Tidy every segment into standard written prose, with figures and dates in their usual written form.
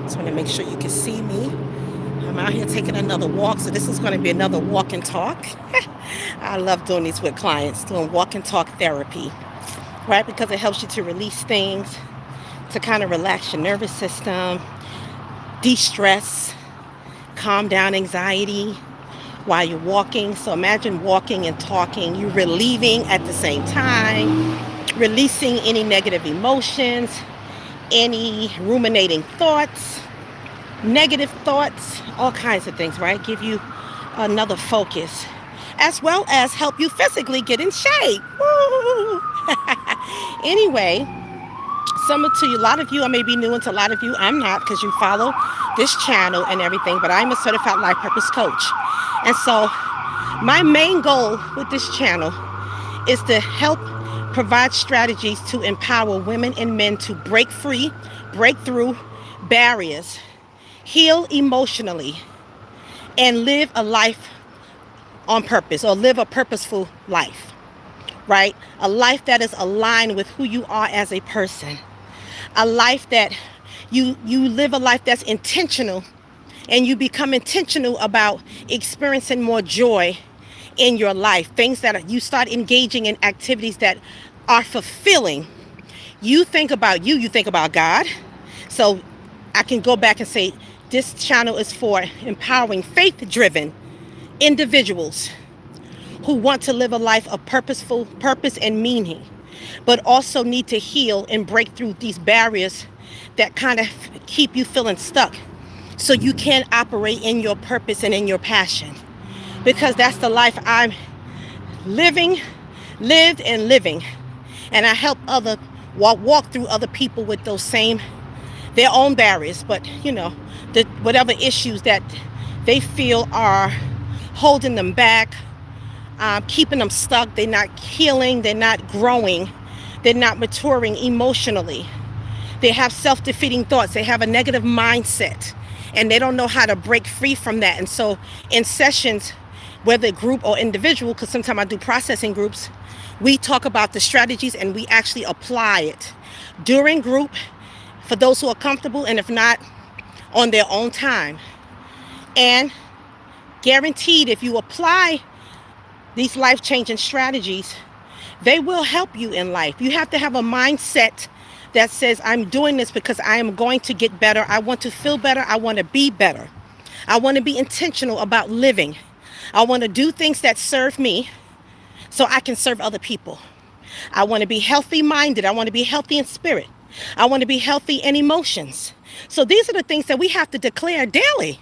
Just want to make sure you can see me. I'm out here taking another walk, so this is going to be another walk and talk. I love doing these with clients, doing walk and talk therapy, right? Because it helps you to release things, to kind of relax your nervous system, de-stress, calm down anxiety while you're walking. So imagine walking and talking. You're relieving at the same time, releasing any negative emotions, any ruminating thoughts, negative thoughts, all kinds of things, right? Give you another focus, as well as help you physically get in shape. Woo! Anyway, a lot of you, I may be new, and to a lot of you, I'm not, because you follow this channel and everything, but I'm a certified life purpose coach. And so my main goal with this channel is to help provide strategies to empower women and men to break free, break through barriers, heal emotionally, and live a life on purpose, or live a purposeful life, right? A life that is aligned with who you are as a person. A life that you live, a life that's intentional, and you become intentional about experiencing more joy in your life. Things that you start engaging in activities that are fulfilling. You think about you think about God. So I can go back and say this channel is for empowering faith-driven individuals who want to live a life of purposeful purpose and meaning, but also need to heal and break through these barriers that kind of keep you feeling stuck, so you can operate in your purpose and in your passion. Because that's the life I'm lived and living. And I help walk through other people with those same, their own barriers, but whatever issues that they feel are holding them back, keeping them stuck. They're not healing, they're not growing, they're not maturing emotionally. They have self-defeating thoughts, they have a negative mindset, and they don't know how to break free from that. And so in sessions, whether group or individual, because sometimes I do processing groups, we talk about the strategies and we actually apply it during group for those who are comfortable, and if not, on their own time. And guaranteed, if you apply these life-changing strategies, they will help you in life. You have to have a mindset that says, I'm doing this because I am going to get better. I want to feel better. I want to be better. I want to be intentional about living. I want to do things that serve me so I can serve other people. I want to be healthy-minded. I want to be healthy in spirit. I want to be healthy in emotions. So these are the things that we have to declare daily.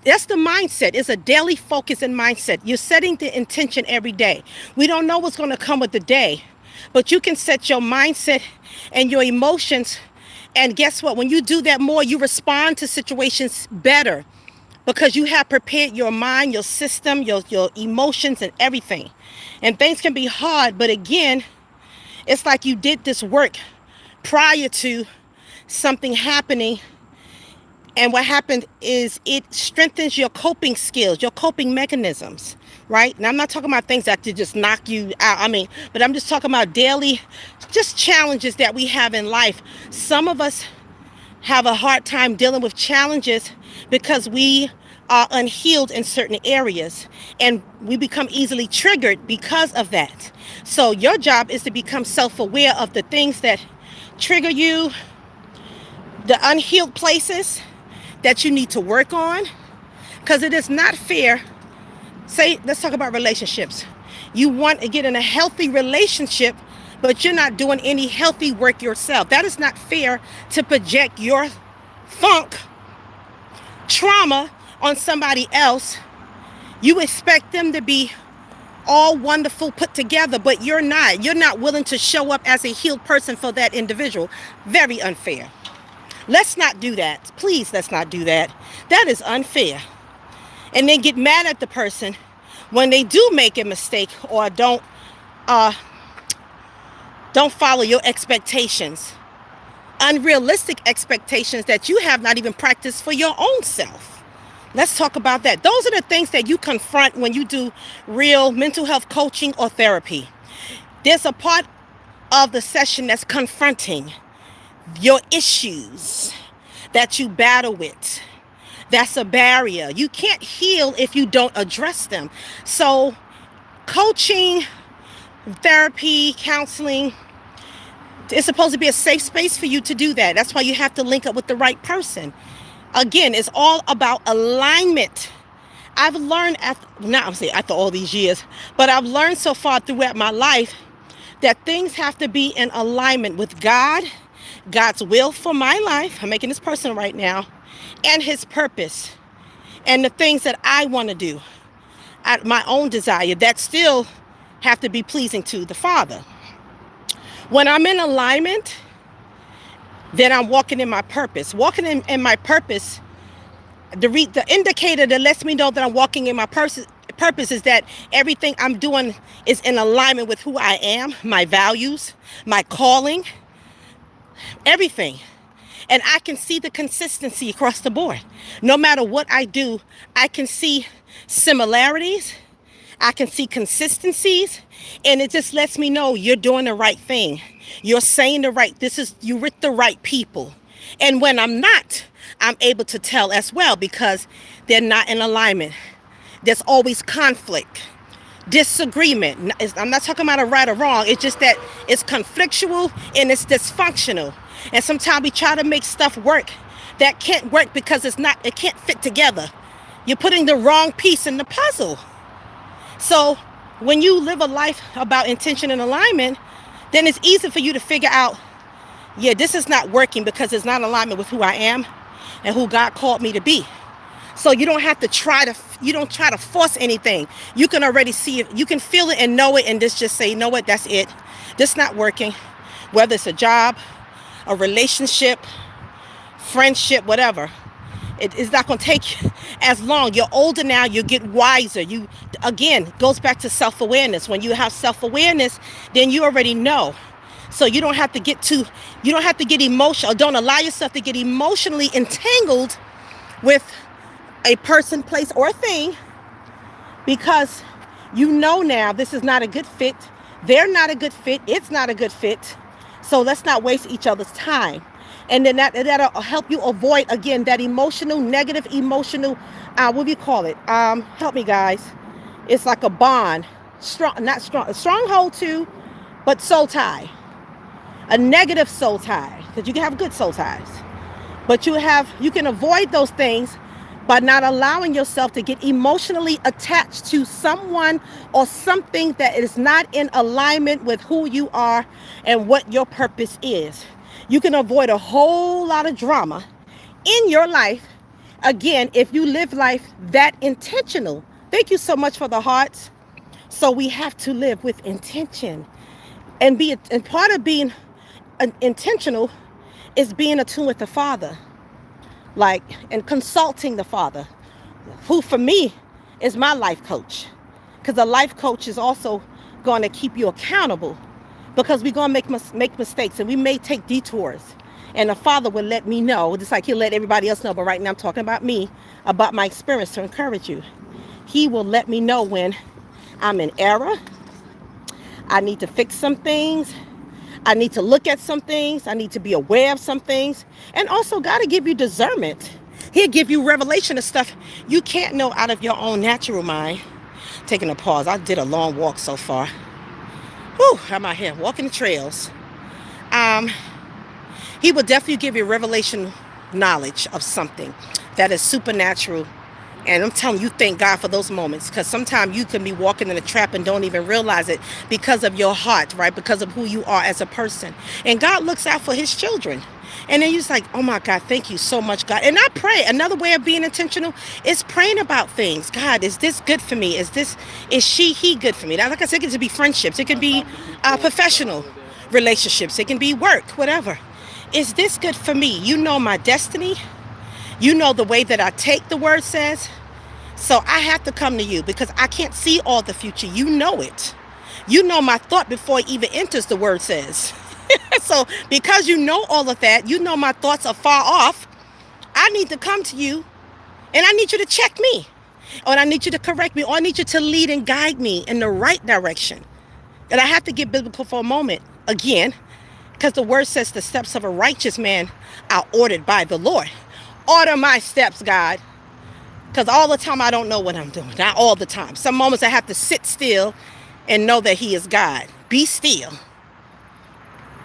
That's the mindset. It's a daily focus and mindset. You're setting the intention every day. We don't know what's going to come with the day, but you can set your mindset and your emotions. And guess what? When you do that more, you respond to situations better, because you have prepared your mind, your system, your emotions and everything. And things can be hard, but again, it's like you did this work prior to something happening. And what happened is it strengthens your coping skills, your coping mechanisms, right? And I'm not talking about things that just knock you out. But I'm just talking about daily, just challenges that we have in life. Some of us have a hard time dealing with challenges because we are unhealed in certain areas, and we become easily triggered because of that. So your job is to become self-aware of the things that trigger you, the unhealed places that you need to work on, because it is not fair. Say, let's talk about relationships. You want to get in a healthy relationship, but you're not doing any healthy work yourself. That is not fair to project your funk, trauma on somebody else. You expect them to be all wonderful, put together, but you're not. You're not willing to show up as a healed person for that individual. Very unfair. Let's not do that. Please, let's not do that. That is unfair. And then get mad at the person when they do make a mistake or don't follow your expectations. Unrealistic expectations that you have not even practiced for your own self. Let's talk about that. Those are the things that you confront when you do real mental health coaching or therapy. There's a part of the session that's confronting your issues. that you battle with. That's a barrier. You can't heal if you don't address them. So coaching, therapy, counseling, it's supposed to be a safe space for you to do that. That's why you have to link up with the right person. Again, it's all about alignment. I've learned after all these years, but I've learned so far throughout my life that things have to be in alignment with God, God's will for my life. I'm making this personal right now, and his purpose and the things that I want to do, my own desire, that still have to be pleasing to the Father. When I'm in alignment, then I'm walking in my purpose. Walking in my purpose, the indicator that lets me know that I'm walking in my purpose is that everything I'm doing is in alignment with who I am, my values, my calling, everything. And I can see the consistency across the board. No matter what I do, I can see similarities. I can see consistencies. And it just lets me know you're doing the right thing. You're saying you're with the right people. And when I'm not, I'm able to tell as well, because they're not in alignment. There's always conflict, disagreement. I'm not talking about a right or wrong. It's just that it's conflictual and it's dysfunctional. And sometimes we try to make stuff work that can't work because it can't fit together. You're putting the wrong piece in the puzzle. So when you live a life about intention and alignment, then it's easy for you to figure out, yeah, this is not working because it's not in alignment with who I am and who God called me to be. So you don't have to try to force anything. You can already see it. You can feel it and know it, and just say, you know what, that's it. This not working. Whether it's a job, a relationship, friendship, whatever. It's not going to take as long. You're older now. You get wiser. Again, goes back to self-awareness. When you have self-awareness, then you already know. So you don't have to get emotional. Don't allow yourself to get emotionally entangled with a person, place, or thing, because you know now this is not a good fit. They're not a good fit. It's not a good fit. So let's not waste each other's time. And then that'll help you avoid, again, that negative emotional, what do you call it? Help me, guys. It's like a bond. A stronghold too, but soul tie. A negative soul tie, because you can have good soul ties. But you can avoid those things by not allowing yourself to get emotionally attached to someone or something that is not in alignment with who you are and what your purpose is. You can avoid a whole lot of drama in your life, again, if you live life that intentional. Thank you so much for the hearts. So we have to live with intention, and part of being intentional is being attuned with the Father, and consulting the Father, who for me is my life coach, because a life coach is also going to keep you accountable, because we're going to make mistakes, and we may take detours, and the Father will let me know, just like he'll let everybody else know. But right now I'm talking about me, about my experience, to encourage you. He will let me know when I'm in error. I need to fix some things. I need to look at some things. I need to be aware of some things. And also, God will give you discernment. He'll give you revelation of stuff you can't know out of your own natural mind. Taking a pause. I did a long walk so far. Whew, I'm out here walking the trails. He will definitely give you revelation knowledge of something that is supernatural. And I'm telling you, thank God for those moments, because sometimes you can be walking in a trap and don't even realize it because of your heart, right? Because of who you are as a person. And God looks out for his children. And then you're just like, oh my God, thank you so much, God. And I pray. Another way of being intentional is praying about things. God, is this good for me? Is he good for me? Now, like I said, it can be friendships. It can be professional relationships. It can be work, whatever. Is this good for me? You know my destiny. You know the way that I take the word says. So I have to come to you because I can't see all the future. You know it. You know my thought before it even enters, the word says. So because you know all of that, you know my thoughts are far off. I need to come to you, and I need you to check me, or I need you to correct me, or I need you to lead and guide me in the right direction. And I have to get biblical for a moment again. Because the word says the steps of a righteous man are ordered by the Lord. Order my steps, God. Because all the time I don't know what I'm doing. Not all the time. Some moments I have to sit still and know that he is God. Be still.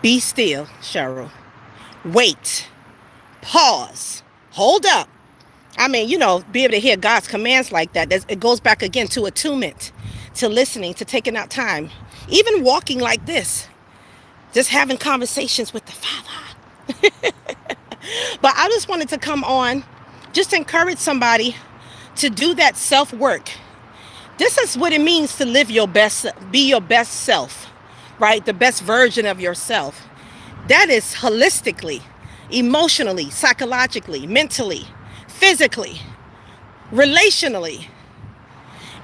Be still, Cheryl. Wait. Pause. Hold up. I mean, be able to hear God's commands like that. It goes back again to attunement, to listening, to taking out time. Even walking like this. Just having conversations with the Father. But I just wanted to come on, just encourage somebody to do that self-work. This is what it means to live your best, be your best self, right? The best version of yourself. That is holistically, emotionally, psychologically, mentally, physically, relationally.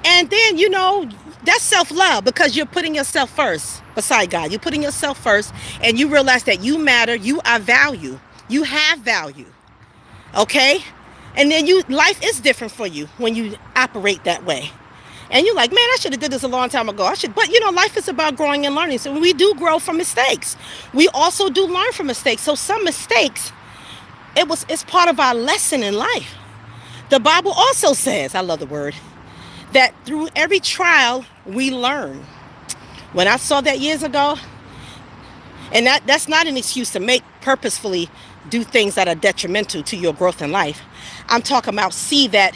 And then, that's self-love, because you're putting yourself first beside God. You're putting yourself first, and you realize that you matter, you are value, you have value, okay? And then life is different for you when you operate that way. And you're like, man, I should have did this a long time ago. But life is about growing and learning. So we do grow from mistakes. We also do learn from mistakes. So some mistakes, it's part of our lesson in life. The Bible also says, I love the word, that through every trial we learn. When I saw that years ago, and that's not an excuse to purposefully do things that are detrimental to your growth in life. I'm talking about see that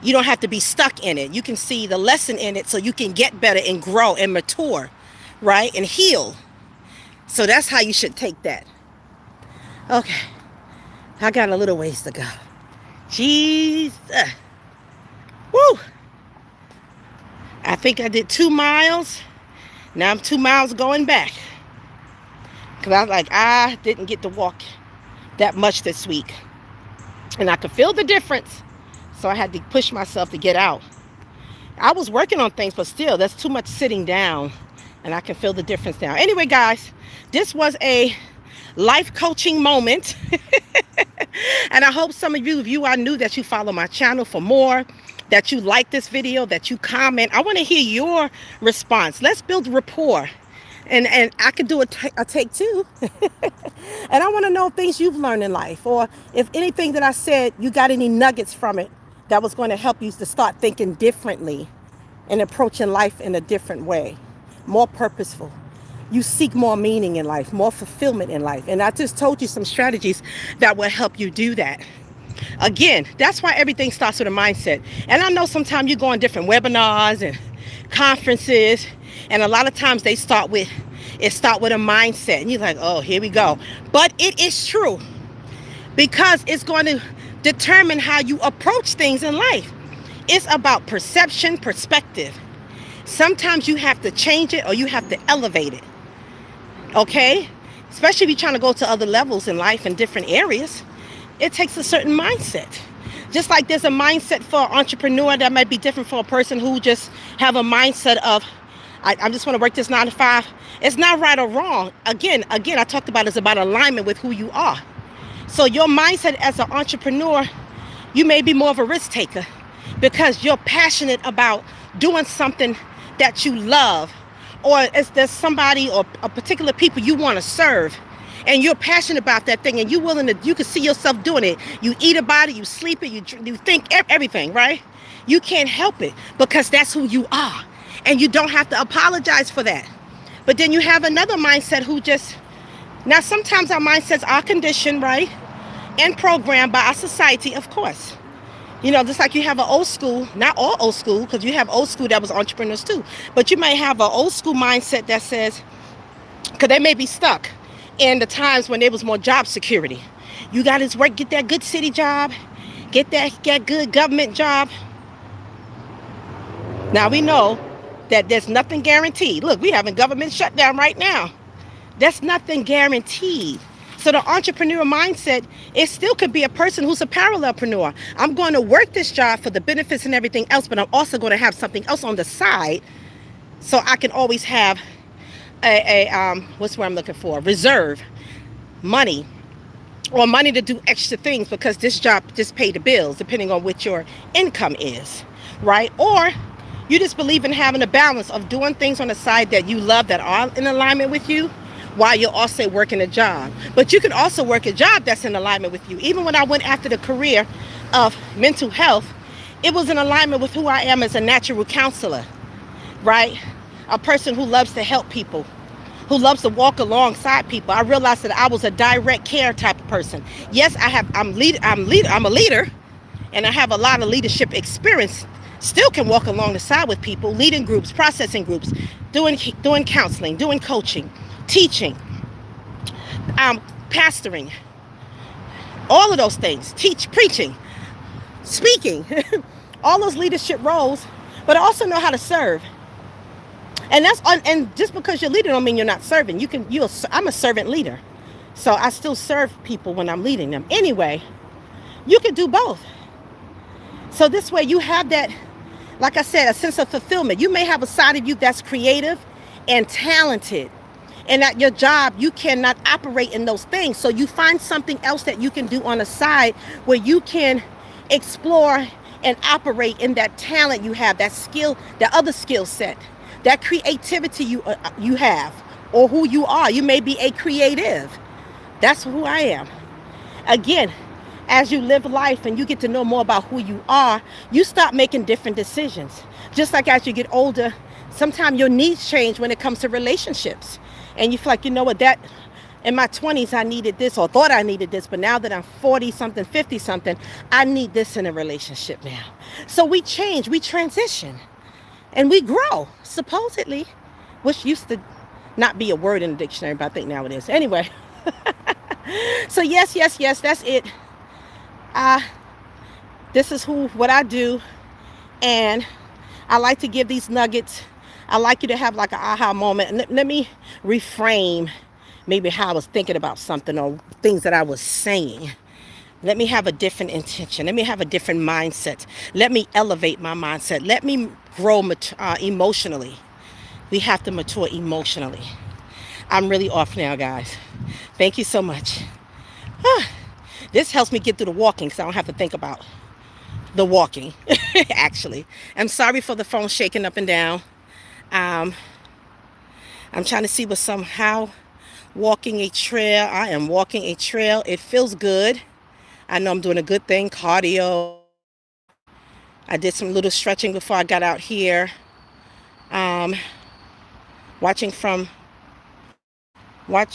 you don't have to be stuck in it. You can see the lesson in it so you can get better and grow and mature, right? And heal. So that's how you should take that. Okay. I got a little ways to go. Jesus. Woo. I think I did 2 miles. Now I'm 2 miles going back. Because I didn't get to walk that much this week. And I could feel the difference. So I had to push myself to get out. I was working on things, but still, that's too much sitting down. And I can feel the difference now. Anyway, guys, this was a life coaching moment. And I hope some of you, if you are new, that you follow my channel for more, that you like this video, that you comment. I want to hear your response. Let's build rapport. And I could do a take too. And I want to know things you've learned in life, or if anything that I said, you got any nuggets from it that was going to help you to start thinking differently and approaching life in a different way, more purposeful. You seek more meaning in life, more fulfillment in life. And I just told you some strategies that will help you do that. Again, that's why everything starts with a mindset. And I know sometimes you go on different webinars and conferences, and a lot of times they start with a mindset. And you're like, oh, here we go. But it is true, because it's going to determine how you approach things in life. It's about perception, perspective. Sometimes you have to change it or you have to elevate it. Okay? Especially if you're trying to go to other levels in life in different areas. It takes a certain mindset. Just like there's a mindset for an entrepreneur that might be different for a person who just have a mindset of, I just want to work this 9 to 5. It's not right or wrong. Again, I talked about it's about alignment with who you are. So your mindset as an entrepreneur, you may be more of a risk taker because you're passionate about doing something that you love, or if there's somebody or a particular people you want to serve, and you're passionate about that thing, and you can see yourself doing it. You eat about it, you sleep it, you think everything, right? You can't help it because that's who you are, and you don't have to apologize for that. But then you have another mindset who now sometimes our mindsets are conditioned, right, and programmed by our society, of course. Just like you have an old school, not all old school, because you have old school that was entrepreneurs too, but you may have an old school mindset that says, because they may be stuck in the times when there was more job security. You got to work, get that good city job, get good government job. Now we know that there's nothing guaranteed. Look, we having government shutdown right now. That's nothing guaranteed. So the entrepreneur mindset, it still could be a person who's a parallelpreneur. I'm going to work this job for the benefits and everything else, but I'm also going to have something else on the side so I can always have what's what I'm looking for? Reserve money, or money to do extra things, because this job just pay the bills depending on what your income is, right? Or you just believe in having a balance of doing things on the side that you love, that are in alignment with you, while you're also working a job. But you can also work a job that's in alignment with you. Even when I went after the career of mental health, it was in alignment with who I am as a natural counselor, right? A person who loves to help people, who loves to walk alongside people. I realized that I was a direct care type of person. Yes, I'm a leader, and I have a lot of leadership experience. Still can walk along the side with people, leading groups, processing groups, doing counseling, doing coaching, teaching, pastoring, all of those things, preaching, speaking, all those leadership roles, but I also know how to serve. And just because you're leading don't mean you're not serving. I'm a servant leader. So I still serve people when I'm leading them. Anyway, you can do both. So this way you have that, like I said, a sense of fulfillment. You may have a side of you that's creative and talented. And at your job, you cannot operate in those things. So you find something else that you can do on the side where you can explore and operate in that talent you have, that skill, that other skill set, that creativity you have, or who you are. You may be a creative. That's who I am. Again, as you live life and you get to know more about who you are, you start making different decisions. Just like as you get older, sometimes your needs change when it comes to relationships. And you feel like, you know what, that in my 20s, I needed this or thought I needed this. But now that I'm 40 something, 50 something, I need this in a relationship now. So we change, we transition, and we grow, supposedly, which used to not be a word in the dictionary, but I think now it is. Anyway, so yes, that's it. This is what I do, and I like to give these nuggets. I like you to have like an aha moment. And let me reframe maybe how I was thinking about something or things that I was saying. Let me have a different intention. Let me have a different mindset. Let me elevate my mindset. Let me grow emotionally. We have to mature emotionally. I'm really off now, guys. Thank you so much. This helps me get through the walking because I don't have to think about the walking, actually. I'm sorry for the phone shaking up and down. I'm trying to see what somehow walking a trail. I am walking a trail. It feels good. I know I'm doing a good thing, cardio. I did some little stretching before I got out here. Watching from, I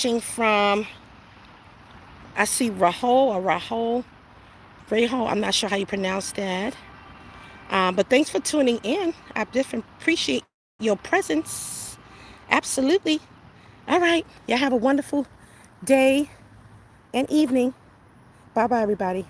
see Rahul. I'm not sure how you pronounce that. But thanks for tuning in. I definitely appreciate your presence. Absolutely. All right. Y'all have a wonderful day and evening. Bye-bye, everybody.